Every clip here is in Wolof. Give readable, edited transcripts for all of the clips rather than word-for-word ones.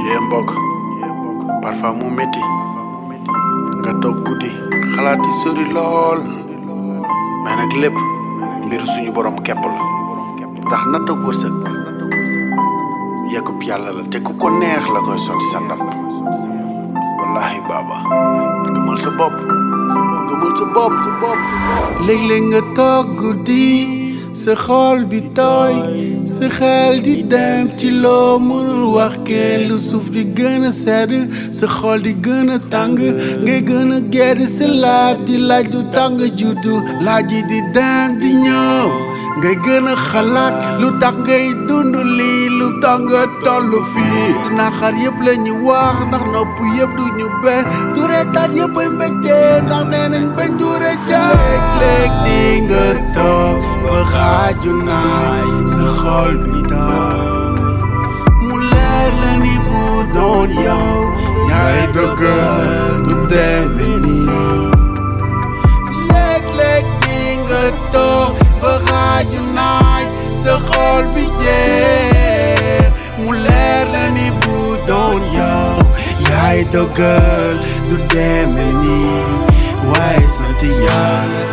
yee mbokk parfois mu metti nga toog guddi xalaat yi sori lool mais nag lépp mbiru suñu borom kepp la ndax natt ak wërsëg yekub yàlla la te ku ko neex la koy sotti sa ndab wallahi baba gëmal sa bopp léeg-léeg nga toog guddi sa xol bi tooy sa xel di dem ci loo mënul wax kenn lu suuf di gën a sedd sa xol di gën a tàng ngay gën a gedd sa laaf di laaj lu tàng juddu laaj yi di dem di ñëw ngay gën a xalaat lu tax ngay dund lii lu tax nga toll fii dina xar yëpp la ñu wax ndax nopp yëpp du ñu benn du reetaat yëpp ay mbégte ndax nee nañ bañ du reetaat léeg-léeg di nga toog ba xaaju naaj sa xol bi tooy mu leer la ni bu doon yow yaay dogal du deme nii léeg-léeg di nga toog ba xaaju naaj sa xol bi jeex mu leer la ni bu doon yow yaay dogal du deme nii waaye sant yàlla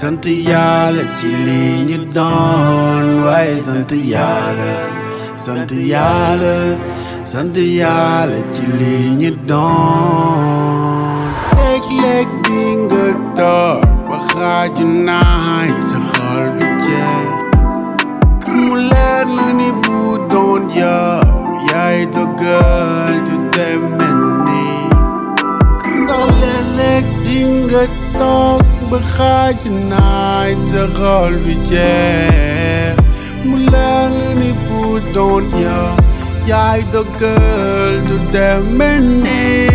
sant yàlla ci li ñu doon waaye sant yàlla ci li ñu doon léeg-léeg di nga toog ba xaaju naaj sa xol bi jeex mu leer la ni bu doon yow yaay dogal du deme nii ndax léeg-léeg di nga toog ba xaaju naaj sa xol bi jeex mu leer la ni bu doon yow yaay dogal du deme nii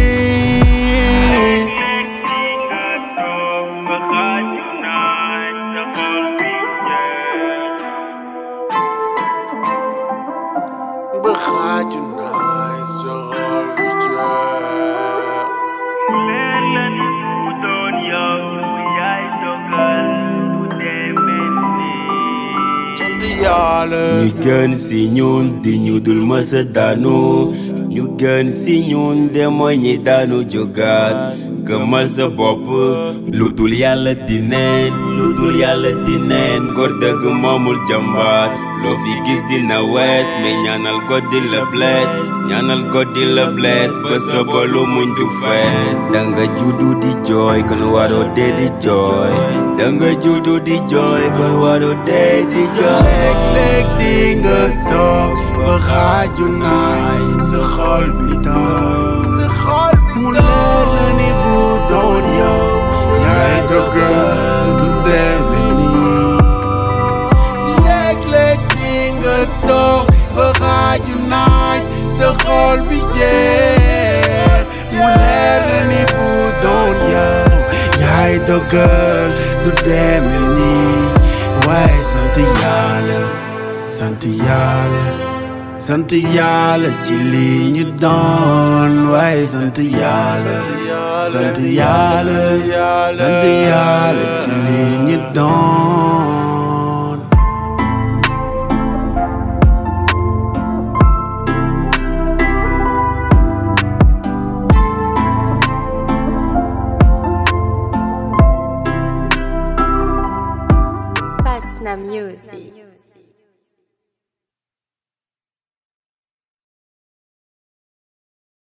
ba xaaju naaj sa xol bi jeex leer la ni bu doon yow yaay dogal du deme nii sant yàlla ñu gën si ñun di ñu dul mësa daanu ñu gën si ñun de mooy ñi daanu jógaat gëmal sa bopp lu dul yàlla di neen góor dëgg moomul jàmbaar loo fi gis dina wees mais ñaanal God di la bless ba sobalu muñ du fees danga juddu di jooy kon waroo dee di jooy léeg-léeg di nga toog ba xaaju naaj sa xol bi tooy mu leer la ni bu doon yow yaay dogal du deme nii léeg-léeg di nga toog ba xaaju naaj sa xol bi jeex mu leer la ni bu doon yow yaay dogal du deme nii waaye sant yàlla ci li ñu doon waaye sant yàlla ci li ñu doon Fasna Music